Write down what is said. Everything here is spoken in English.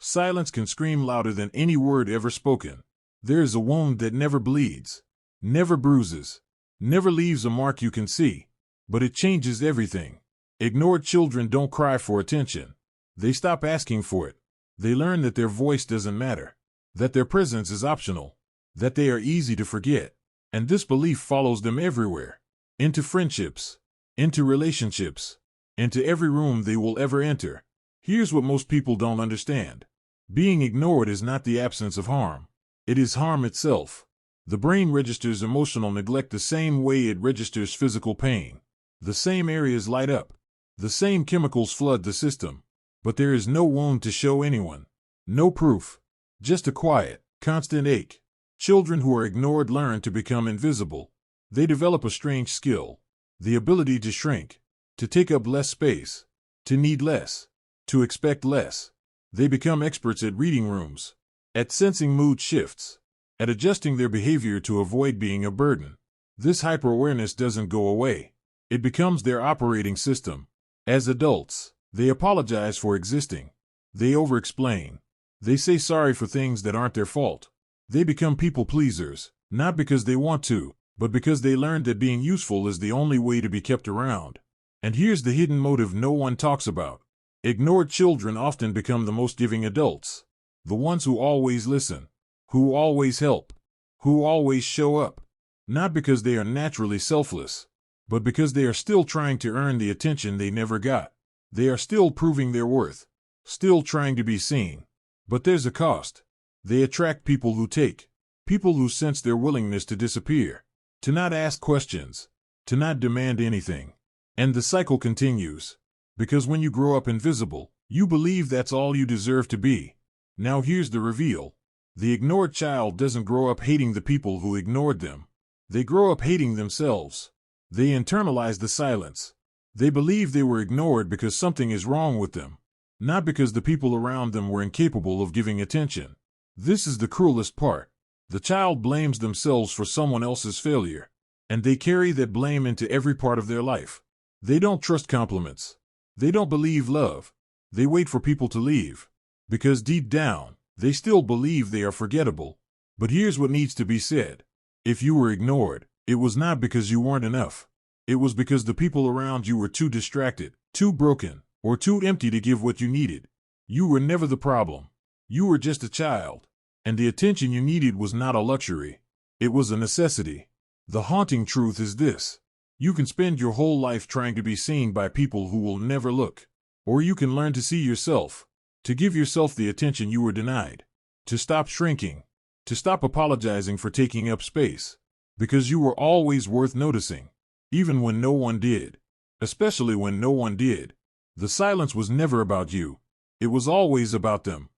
Silence can scream louder than any word ever spoken. There is a wound that never bleeds, never bruises, never leaves a mark you can see, but it changes everything. Ignored children don't cry for attention. They stop asking for it. They learn that their voice doesn't matter, that their presence is optional, that they are easy to forget. And this belief follows them everywhere, into friendships, into relationships, into every room they will ever enter. Here's what most people don't understand. Being ignored is not the absence of harm. It is harm itself. The brain registers emotional neglect the same way it registers physical pain. The same areas light up. The same chemicals flood the system. But there is no wound to show anyone. No proof. Just a quiet, constant ache. Children who are ignored learn to become invisible. They develop a strange skill. The ability to shrink. To take up less space. To need less. To expect less. They become experts at reading rooms. At sensing mood shifts. At adjusting their behavior to avoid being a burden. This hyper-awareness doesn't go away. It becomes their operating system. As adults, they apologize for existing. They over-explain. They say sorry for things that aren't their fault. They become people pleasers, not because they want to, but because they learned that being useful is the only way to be kept around. And here's the hidden motive no one talks about. Ignored children often become the most giving adults. The ones who always listen, who always help, who always show up. Not because they are naturally selfless, but because they are still trying to earn the attention they never got. They are still proving their worth, still trying to be seen. But there's a cost. They attract people who take, people who sense their willingness to disappear, to not ask questions, to not demand anything. And the cycle continues. Because when you grow up invisible, you believe that's all you deserve to be. Now here's the reveal. The ignored child doesn't grow up hating the people who ignored them. They grow up hating themselves. They internalize the silence. They believe they were ignored because something is wrong with them, not because the people around them were incapable of giving attention. This is the cruelest part. The child blames themselves for someone else's failure, and they carry that blame into every part of their life. They don't trust compliments. They don't believe love. They wait for people to leave, because deep down, they still believe they are forgettable. But here's what needs to be said. If you were ignored, it was not because you weren't enough. It was because the people around you were too distracted, too broken, or too empty to give what you needed. You were never the problem. You were just a child. And the attention you needed was not a luxury. It was a necessity. The haunting truth is this. You can spend your whole life trying to be seen by people who will never look. Or you can learn to see yourself, to give yourself the attention you were denied, to stop shrinking, to stop apologizing for taking up space, because you were always worth noticing, even when no one did, especially when no one did. The silence was never about you. It was always about them.